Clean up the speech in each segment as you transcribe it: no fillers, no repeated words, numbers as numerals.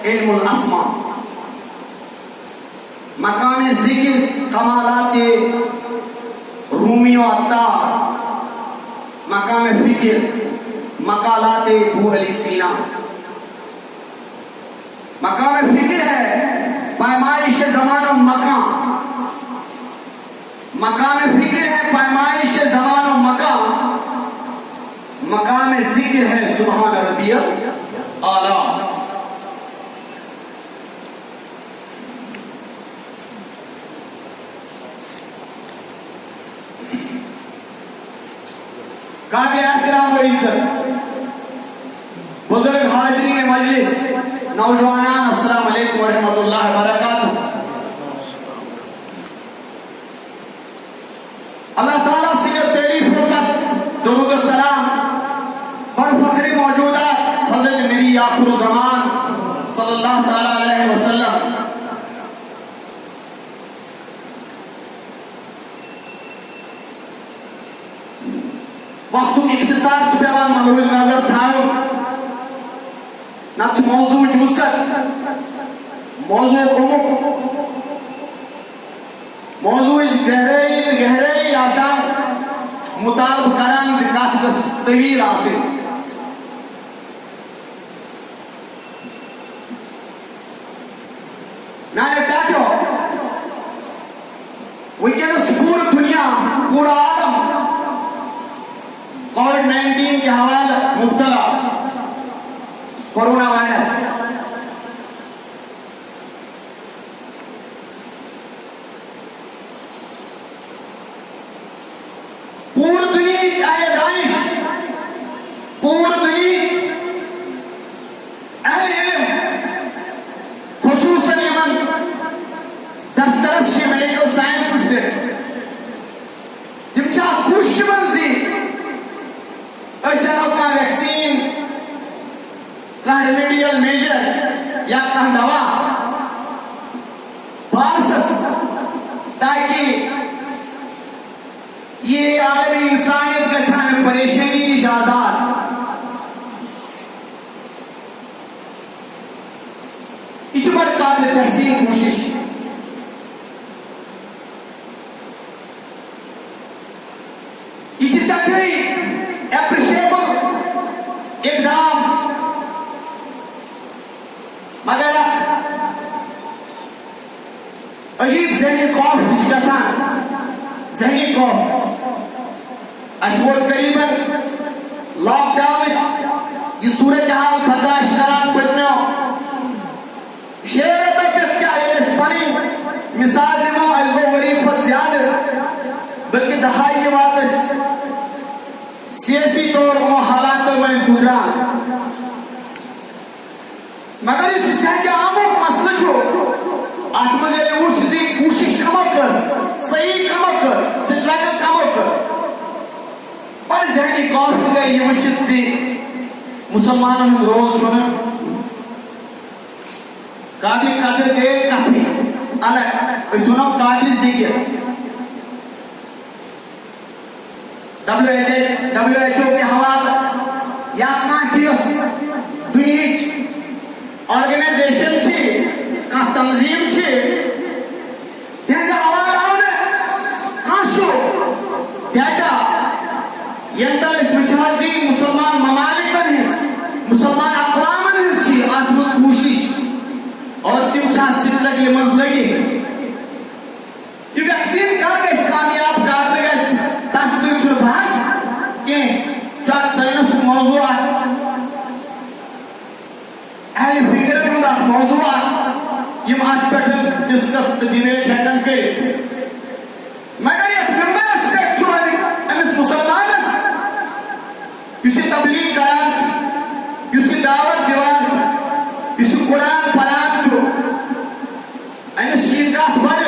इल्मुल अस्मा, मकाम जिक्र कमालात रूमी व अत्तार, मकाम फिक्र मकालात अबू अली सीना। मकाम फिक्र है पैमाइश ज़मान व मकान, मकाम फिक्र है पैमाइश ज़मान व मकान, मकाम जिक्र है सुबहान रब्बियल आला। काबिल एहतराम व इज्जत बुजुर्ग हाज़रीन मजलिस, नौजवानान, अस्सलाम वालेकुम व रहमतुल्लाहि व बरकातुहू। अल्लाह ताला से तारीफ होकर दुरूद सलाम पर फखरे मौजूदा हज़रत नबी आखिर ज़मान सल्लल्लाहु तआला अलैहि वसल्लम वक्त इख्तिसार पेवान मलूज नजर थान नत मौजू वुसत मौजू उमुक मौजू गहराई आसान मुतालब करान कत गस तवील आसे। मैंने टाटो वनस पूरी दुनिया पूरा आलम कोविड-19 के हवाले मुब्तला कोरोना वायरस। पूरी दुनिया अहले दानिश, पूरी दुनिया अहले इल्म खुसूसन यमन दस्तरस मेडिकल साइंस पे तिम खुश मंजी का वैक्सीन का रेमेडियल मेजर या का दवा बासस ताकि ये आलमी इंसानियत गछान परेशानी निश आजाद। इस बड़ काबिल तहसीन कोशिश इस सच्चाई एप्रिशिएबल इकदाम, मगर अजीब जहनी खौफ गसान जहनी खौफ अस वो करीबन लॉकडाउन यह सूरत हाल बर्दाश्त करान पत्नो शेर पे पी मिसाल नमो अजो वरी खुद ज्यादा बल्कि दहाई वापस सियासी तौर वो हालात में गुजरान, मगर इस सहज आमुक मसला छो आत्मजे उसी कोशिश कम कर सही कम कर स्ट्रगल कम कर पर जहनी कौफ गए ये वचित से मुसलमान रोज छो काबिल कदर के कथी अलग सुनो काबिल जिक्र WHO के हवाले या दुनिया ऑर्गेनाइजेशन तंजीम हवाले डाटा यंतल वुचान मुसलमान ममालिकन मुसलमान अक़वामन अत मज कोशिश और तिम जिंदगी मज लगे वैक्सीन कर कामयाब कर तथ बहस कह साइंस मौजू अहल फिक्र हुंद मौजू अत पे डिस्कस डिबेट हेकन कर मगर ये मेम्बरस पे अमिस मुसलमानस तबलीग करान दावत दिवान कुरान पढ़ान अमिस कत बड़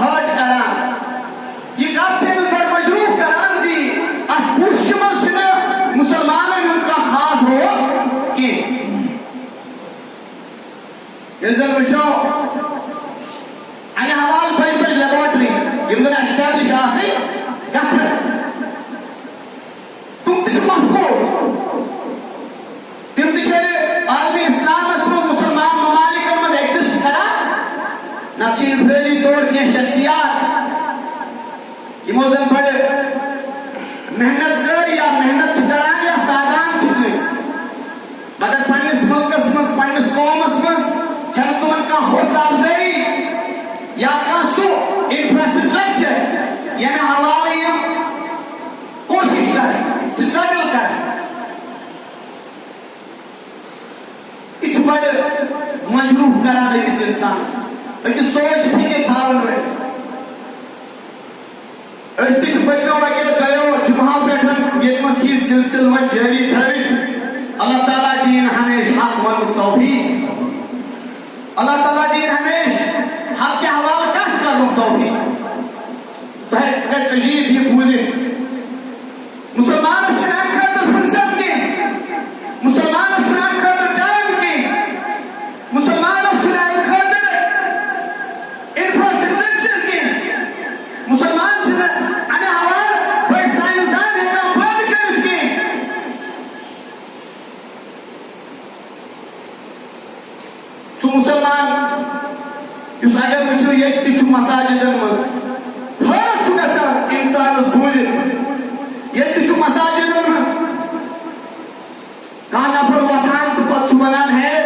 हर्ट करान यह कत मजरूफ करान अत पुश मज मुसलमान खास रोल कह वो अमे हवाले बज लेबोरेटरी एस्टैब्लिश तुम महफूज तिम आलमी इस्लाम शख्सियात यमो जन बड़े मेहनत कर या मेहनत करान या साधान मगर पन्निस मुल्कस मज पन्निस कौमस मज छन तुमन का हौसला अफजाई या का सु इंफ्रास्ट्रक्चर यमे हवाले यम कोशिश कर स्ट्रगल कर इस बड़े मजरूह करा अकिस इंसान अकिस सोच फिक्र थावन पो वगैरह गयो जुमा पे ये सिलसिल वन जारी थवित अल्लाह ताला दीन हमेशा हक वन तौफीक अल्लाह ताला दीन हमेशा हक के हवाले कत कर तौफीक तो है अजीब ये बूझे मुसलमान इस्लाम खातर फुर्सत के मुसलमान इस्लाम खातर टाइम के मुसलमान इस्लाम खातर इंफ्रास्ट्रक्चर के मुसलमान अने हवाले भाई साइंसदान है का बात कर के सु मुसलमान इस अगर वुचो ये तिछु मसाजिदन मस फरक छु गसान इंसान बूझित ये तिछु मसाजिदन मस का नफर वथान तो पछु वनान है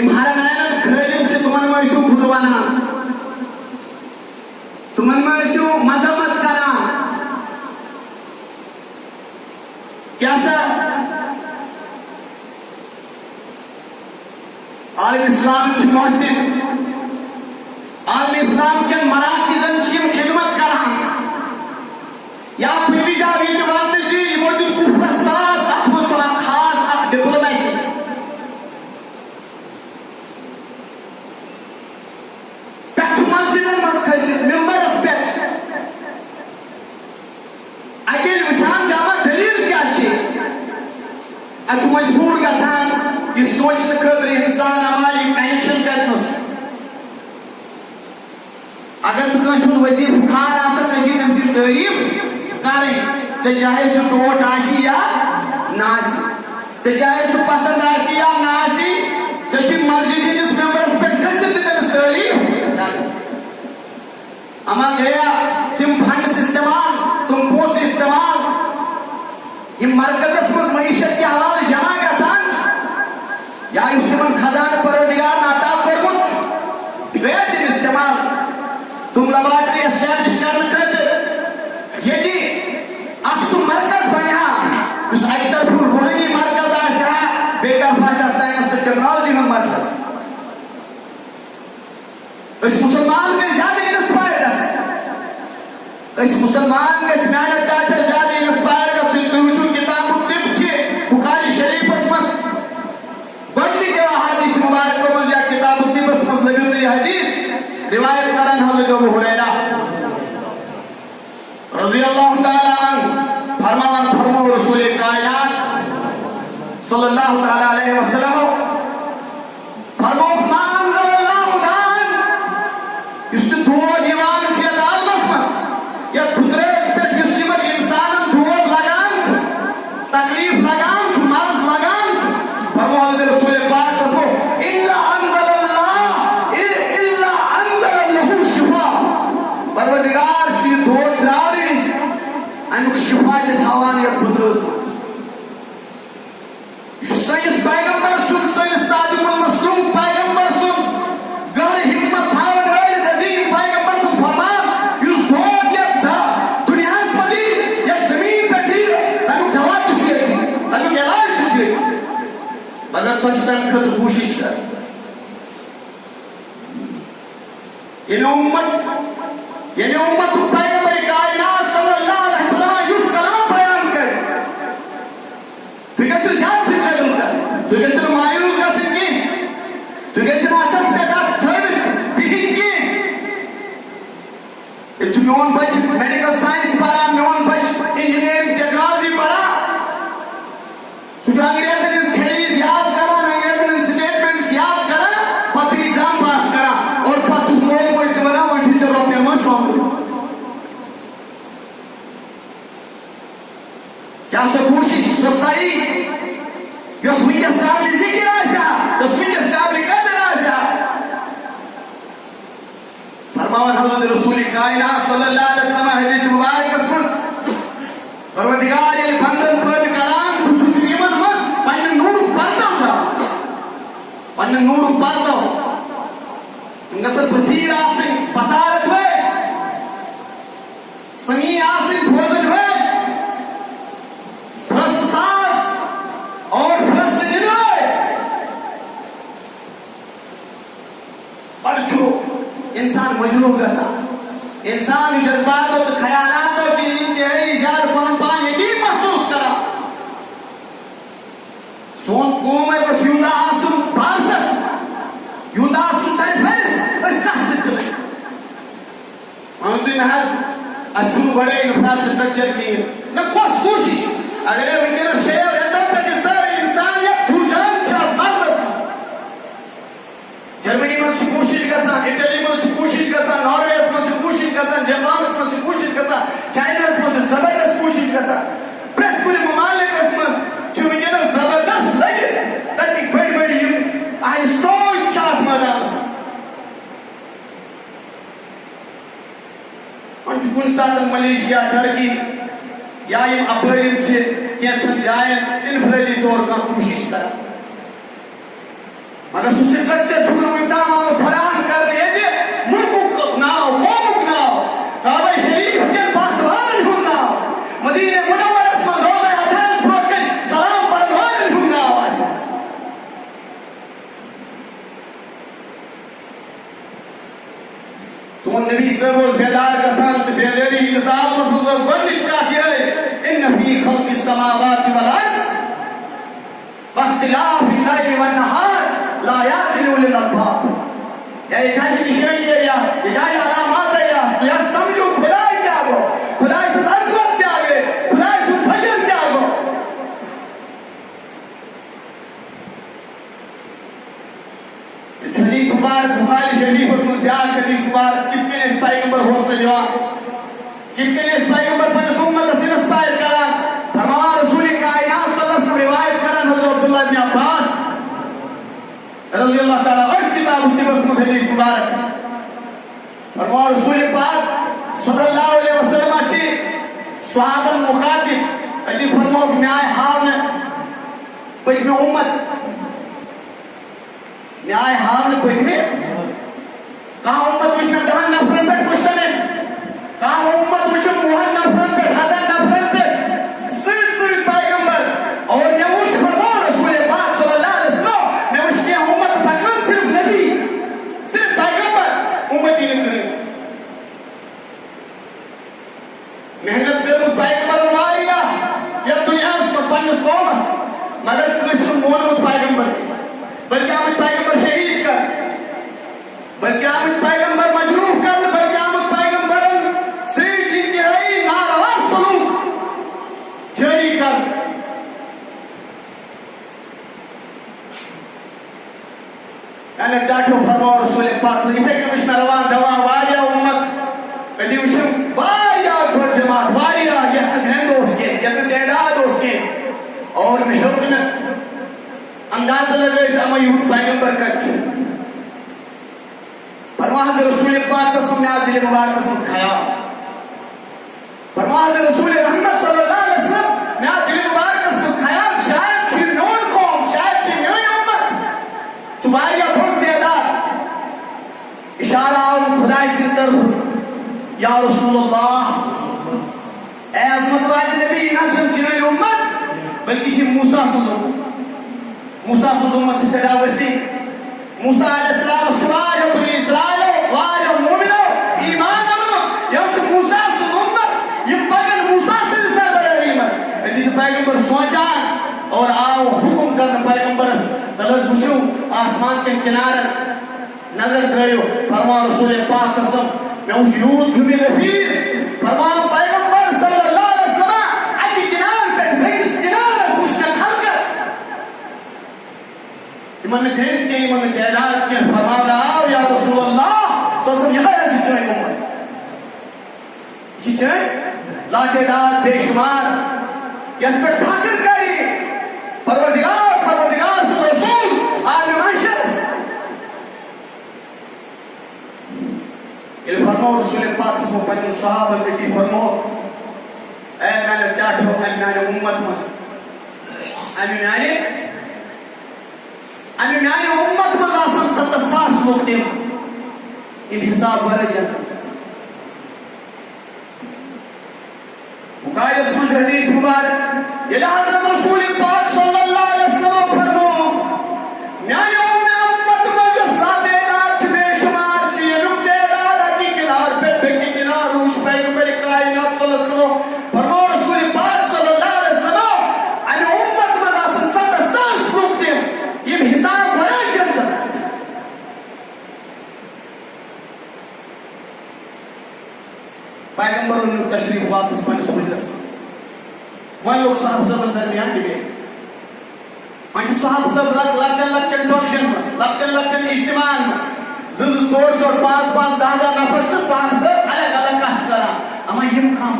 इम हरमैनन खैलिम छ तुमन मसु खुद वनान तुमन मसु मजमत करान क्या सा आलम इस्लाम की मोहसिन आलम इस्लाम के मराकिज़न की खिदमत करान या पिछली जा ये जवान में से ये मौजूद कुफर साथ अत्मस्वरा खास डिप्लोमेसी पैच मस्जिदन मस खैसियत मेंबर रिस्पेक्ट अकेले विचार जामा दलील क्या छे अचु मजबूर गथान ये सोचने खतर इंसान हमारी कनेक्शन करना अगर सुकंश वजीर बुखार आसा सजी तमसी तारीफ करें चाहे सु टोट आसी या नासी चाहे सु पसंद आसी या नासी सजी मस्जिद हिंदुस मेंबर रिस्पेक्ट खसित तमस तारीफ अमा गया तुम फंड इस्तेमाल तुम पोस्ट इस्तेमाल ये मरकज़ मज मईशत के हवाले जमा गसान या इस्तेमाल खजान परवरदिगार नाता करमुच बेहद इस्तेमाल तुम लैबोरेटरी एस्टैब्लिश करने खतर यदि अक्सु मरकज़ बना उस एक तरफ रूहानी मरकज़ आसा बेकार भाषा साइंस और टेक्नोलॉजी में मरकज़ इस मुसलमान में ज्यादा इंस्पायर है इस मुसलमान में मेहनत डाटा ज्यादा इंस्पायर का सिलसिला किताब तिब छे बुखारी शरीफ मस बंदी के हदीस मुबारक को मज या किताब तिब मस लगी हुई हदीस रिवायत करन हज़रत अबू हुरैरा रज़ी अल्लाह ताला अन्हु फरमा रसूल कायनात सल्लल्लाहु ताला अलैहि वसल्लम फरमा मा अनज़लल्लाहु दान इस दुआ दीवान छे दालस मस या खुदरे पे जिसमें इंसान दुआ लगान तकलीफ लगान मर्ज लगान फरमा हज़रत रसूल पाक सल्लल्लाहु इल्ला अनज़लल्लाहु शिफा परवरदिगार सी दुआ दारिस अनु शिफा के थावान या खुदरस सैयद पैगंबर सुन सैयद सादिकुल मसलूक पैगंबर सुन घर हिम्मत थावन वाले अजीम पैगंबर सुन फरमान युस दुआ के दुनिया से या जमीन पे थी अनु दवा तुझे अनु इलाज तुझे मगर पछतन खत कोशिश कर ये उम्मत पैगंबर कायनात सल्लल्लाहु अलैहि वसल्लम युग कलाम बयान कर तू कैसे जान से कर तू कैसे मायूस कर सकती तू कैसे आतस पे का थर्ड बिगिन की इट्स नॉन बच मेडिकल साइंस पढ़ा नॉन बच इंजीनियरिंग टेक्नोलॉजी पढ़ा तू अंग्रेजी ने थ्योरीज याद करा अंग्रेजी ने स्टेटमेंट्स याद करा पछ एग्जाम पास करा और पछ मोल मोस्ट बना वो टीचर अपने मन शौक क्या सो कोशिश सो सही यो स्विंग स्टाब्लिश की राशा तो स्विंग स्टाब्लिश कायनात सल्लल्लाहु अलैहि वसल्लम हदीस मुबारकस मज परवरदिगार ये बंदन पैदा करान सु यमन मज पन्न नूर परतव था पन्न नूर परतव गसल बसीर आसिन बसारत वे समी आसिन भोजन वे भ्रष्ट सास और भ्रष्ट निर्णय पर जो इंसान मजलूब गसा इंसान जज्बातों तो ख्यालातों की इंतहाई ज्यादा पान यकीन महसूस करा सोन कौम है बस यूदा आसुम बारसस यूदा आसुम सरफेस इस कहाँ से चले अंतिम हज अशुभ बड़े इंफ्रास्ट्रक्चर की न कोशिश अगर ये विज्ञान शेयर है तो प्रजेसर इंसानियत छुजान छा बारसस जर्मनी में छु कोशिश करता इटली में छु कोशिश करता नॉर्वे में छु कोशिश करता जापान में छु कोशिश करता चाइना में छु जबरदस्त कोशिश करता प्रत्येक ममालिक में छु विज्ञान जबरदस्त लगे ताकि बड़ी आई सोच चाट मदास अंच कुन साथ मलेशिया टर्की या ये अपरिम छे कैंसर जायन इनफ्रादी तौर पर कोशिश करा मगर स्ट्रक्चर छुड़ मुल्तान और फराहम कर दिए थे मुल्क नाव कौम नाव काबा शरीफ के पास वालन हुना मदीने मुनव्वरस में रोज़ा अठारह पढ़कर सलाम पढ़वालन हुना आवाज सोन नबी सर्वोस बेदार का संत बेदारी के साथ मसलूस वर्णिश का किया है इन फी खल्क़िस समावाति वल अर्ज़ वख्तिलाफिल लैल वन नहार ला यातिलु लिल अल्बाब या इजाज़त निशानी है या इजाज़त अलामत है या समझो खुदाई क्या हो खुदाई से अज़मत क्या है खुदाई से फजर क्या हो हदीस मुबारक बुखारी शरीफ उसमें बयान हदीस मुबारक कितने इस पैगंबर हौसला दीवान कितने इस पैगंबर पर उम्मत से इंस्पायर करा हमारे रसूल कायनात सल्लल्लाहु अलैहि वसल्लम रिवायत करा हज़रत अब्दुल्लाह इब्न अब्बास रज़ी अल्लाह ताला और किताब उस हदीस मुबारक और रसूल पाक सल्लल्लाहु अलैहि वसल्लम अच्छी सहाबन मुखातिब अति फरमाओ कि न्याय हाव ने पहले उम्मत न्याय हाव ने पहले कहाँ उम्मत उसने दहन नफरन पे मुश्तमिल कहाँ उम्मत उसने मुहन नफरन पे हदन नफरन पे सिर्फ पैगंबर और ने उस फरमाओ रसूल पाक सल्लल्लाहु अलैहि वसल्लम ने उसके उम्मत पकड़ सिर्फ नबी सिर्फ पैगंबर उम्मत ही नहीं मेहनत कर उस पैगंबर वारिया या दुनिया में पन्नस कौमस मगर कृष्ण मोन उस पैगंबर की बल्कि हम पैगंबर शहीद कर बल्कि हम पैगंबर मजरूह कर बल्कि हम पैगंबर से इंतहाई नारवा सलूक जारी कर यानी डाटो फरमाओ रसूल पाक से इथे के मिशन रवान दवा वारिया उम्मत कदी उशम वारिया घर जमात वारिया यह घंटों उसके यह तादाद उसके और मिशन अंदाजा लगे हम यूं पैगंबर का छु फरमाया रसूल पाक से सुनने आ दिल मुबारक से खाया फरमाया रसूल रहमत सल्लल्लाहु अलैहि वसल्लम ने आ दिल मुबारक से खाया शायद छी नोन कौम शायद छी मेरी उम्मत तुम्हारी बहुत तादाद इशारा और खुदाई से तरफ या रसूलुल्लाह ए अज़मत वाले नबी ना समझने उम्मत बल्कि शी मूसा सल्लल्लाहु मूसा उम्मत से वसी मूसा अलैहिस्सलाम शुमार बनी इस्राइल वाल मोमिनो ईमान यश मूसा उम्मत ये बगल मूसा से सरबराही मस यदि पैगंबर सोचा और आओ हुक्म कर पैगंबर तलस बुशु आसमान के किनारे नजर गयो फरमा रसूल पाक सल्लल्लाहु मैं उस यूद जुमी लफीर फरमा पैगंबर सल्लल्लाहु अलैहि वसल्लम आगे किनारे पे भेज किनारे सुशना खलकत इमन दिन के इमन तादाद के फरमाना आओ या रसूल अल्लाह सल्लल्लाहु अलैहि वसल्लम उम्मत जिचे लातेदार बेशुमार यह पर ठाकर करी परवरदिगार से रसूल आलम अंशस ये फरमा फरमाओ रसूल पाक सो पन्ने सहाबा की फरमाओ ए मैंने डाठो मैंने उम्मत मस अमी मैंने उम्मत मस आसन 70,000 लोग थे इन हिसाब भरे जन्नत बुखारी में हदीस मुबारक ये हज़रत रसूल पाक सल्लल्लाहु अलैहि वसल्लम फरमाओ मैंने उम्मत मस सादे रात बेशुमार छी रुकते रात की किनार पे की किनार उस पैगंबर कायनात सल्लल्लाहु अलैहि वसल्लम फरमाओ रसूल पाक सल्लल्लाहु अलैहि वसल्लम अने उम्मत मस आसन 70,000 लोग थे ये हिसाब भरे जन्नत पैगंबर ने तशरीफ वापस पाने सुजरस वन लोग साहब सब दरमियान डिबेट वन साहब सब लक्चन डॉक्शन मस लक्चन इज्तिमान मस जोर 5 10 नफर छ साहब सब अलग अलग कथ करा अमा यम कम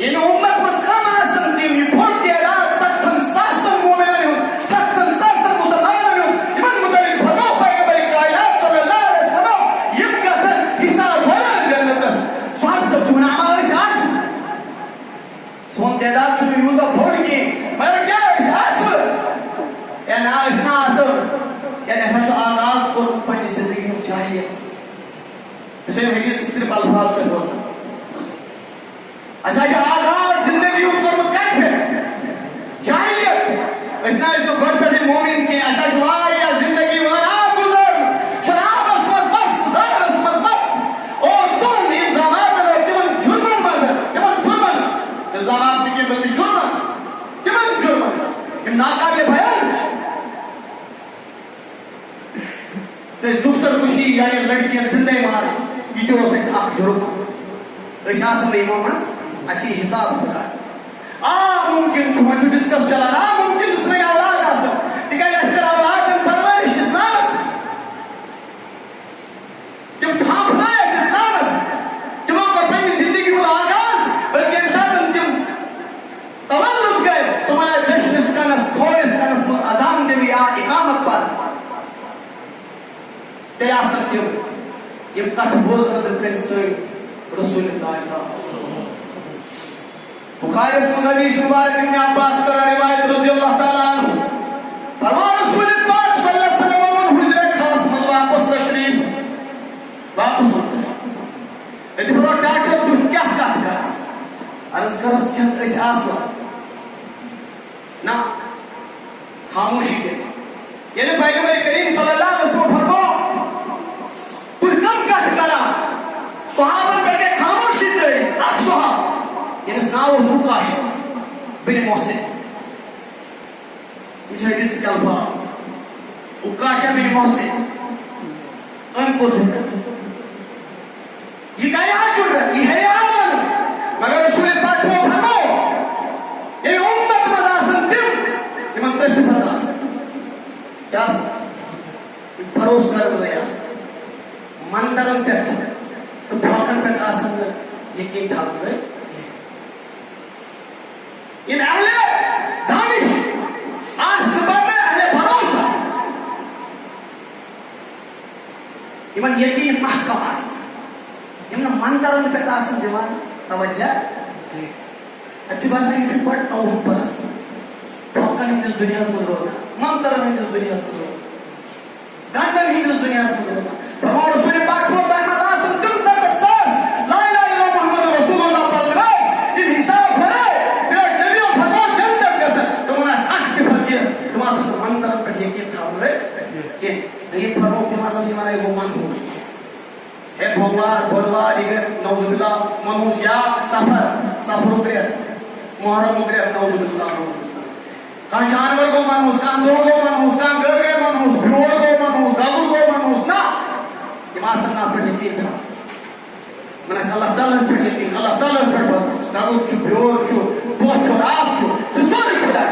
ये उम्मत मस कम आसन दी ये बहुत तेरा 70,000 मोमिन हो 70,000 मुसलमान हो इमन मुतलिक फरमा पैगंबर कायनात सल्लल्लाहु अलैहि वसल्लम यम कथ हिसाब भरा जन्नत साहब सब जुना आस सोम तेदाद छु यूदा भोर के मगर क्या आस या ना इसना आस क्या ऐसा जो आगाज को पढ़ने जिंदगी में जाहिलियत इसे हदीस सिर्फ अल्फाज पे हो अच्छा जो आगाज जिंदगी में करमत का है जाहिलियत इसना इसको घर पे मोमिन के ऐसा जो या जिंदगी में ना गुजर शराब बस बस और तुम इंतजामात और तुम जुर्मन मजर इल्जामात के बल्कि जुर्मन नाकाबिल बयान से दुख्तर खुशी यानी लड़कियां जिंदे मारे ये जो से आप जुर्म इशासन इमामस अच्छी हिसाब होता है मुमकिन जो डिस्कस चला ना मुमकिन उसमें औलाद आ सक ठीक है इसका औलाद परवरिश इस्लाम से जब खाफला है इस्लाम से जब आप अपनी जिंदगी को आगाज बल्कि इंसान जब तवल्लुद गए तुम्हारा दशनिस कनस खोरिस कनस अजान देवी आ इकामत पर तेरा सत्य ये कथ बोझ अदर कन से रसूल ताजदार बुखारी में हदीस मुबारक इब्न अब्बास का रिवायत रज़ी अल्लाह ताला अन्हु फरमाया रसूल पाक सल्लल्लाहु अलैहि वसल्लम हुजरत खास में वापस तशरीफ वापस होता है यदि बोलो डांटो तू क्या कथ कर अर्ज करो क्या ऐसे आसवा ना खामोशी दे ये पैगंबर करीम सल्लल्लाहु अलैहि वसल्लम फरमाओ तू कम कथ करा सहाबा पे खामोशी दे अक्सहा ये नाव उकाश बिन मोहसिन मुझे जिस अल्फाज उकाशा बिन मोहसिन उनको जुर्रत ये क्या जुर्रत ये है आमन मगर रसूल पाक ने फरमाया ये उम्मत मजासन तिम ये मन तशफत आसन क्या भरोस कर बयास मंदरम पे तो भाकन पे आसन यकीन था हमरे इन अहले दानिश आज की बात है अहले भरोसा इमन यकीन महकम आस इमन मंदरन पे आसन दीवान तवज्जो अच्छी बात है ये बड़ तौहीद परस भक्कन हिंद दुनिया में रोजा मंदरन हिंद दुनिया में रोजा गंदन हिंद दुनिया में रोजा भगवान रसूल पाक सल्लल्लाहु अलैहि वसल्लम तुम सब साथ ला इलाहा इल्लल्लाह मुहम्मद रसूलुल्लाह पर इन हिसाब भरे के ये फरो के मासा भी मारा वो मनहूस है भोंगलार बोलवार इगर नौजुबिल्लाह मनहूस या सफर उतरियत मुहर्रम उतरियत नौजुबिल्लाह का जानवर को मनहूस का अंधों को मनहूस का गए मनहूस भ्योर को मनहूस दागुल को मनहूस ना ये मासा ना पर यकीन था मैंने अल्लाह ताला इस पर यकीन अल्लाह ताला इस पर भरोसा दागुल चु भ्योर चु पोछ और आप चु तो सारे खुदा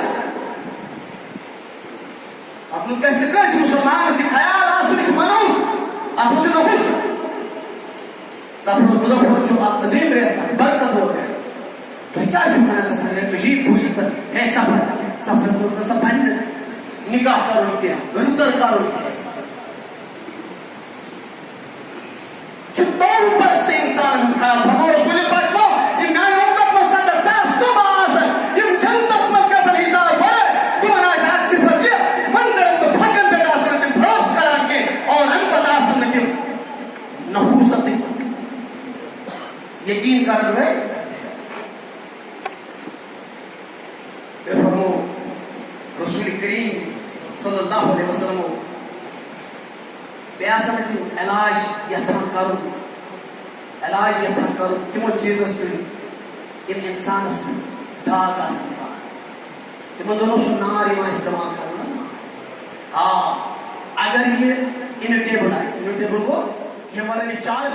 आप मुझे इस्तेकाश मुसलमान सिखाया रासुल मनुस आप मुझे नहुस सब लोग मुजफ्फर जो आप नजीम रहता बरकत हो गया तो क्या जो मना था सर मजीद भूजता है सफर सब बन निकाह करो क्या रिजल्ट करो क्या कर है फरमो रसूल करीम सल्लल्लाहु अलैहि वसल्लम बेसन तुम इलाज यछान करुन तिमो चीजों से इंसान दाग तिमन दोनों सु नार इस्तेमाल करना ना हाँ अगर ये इमिटेबल गो ये वाले चार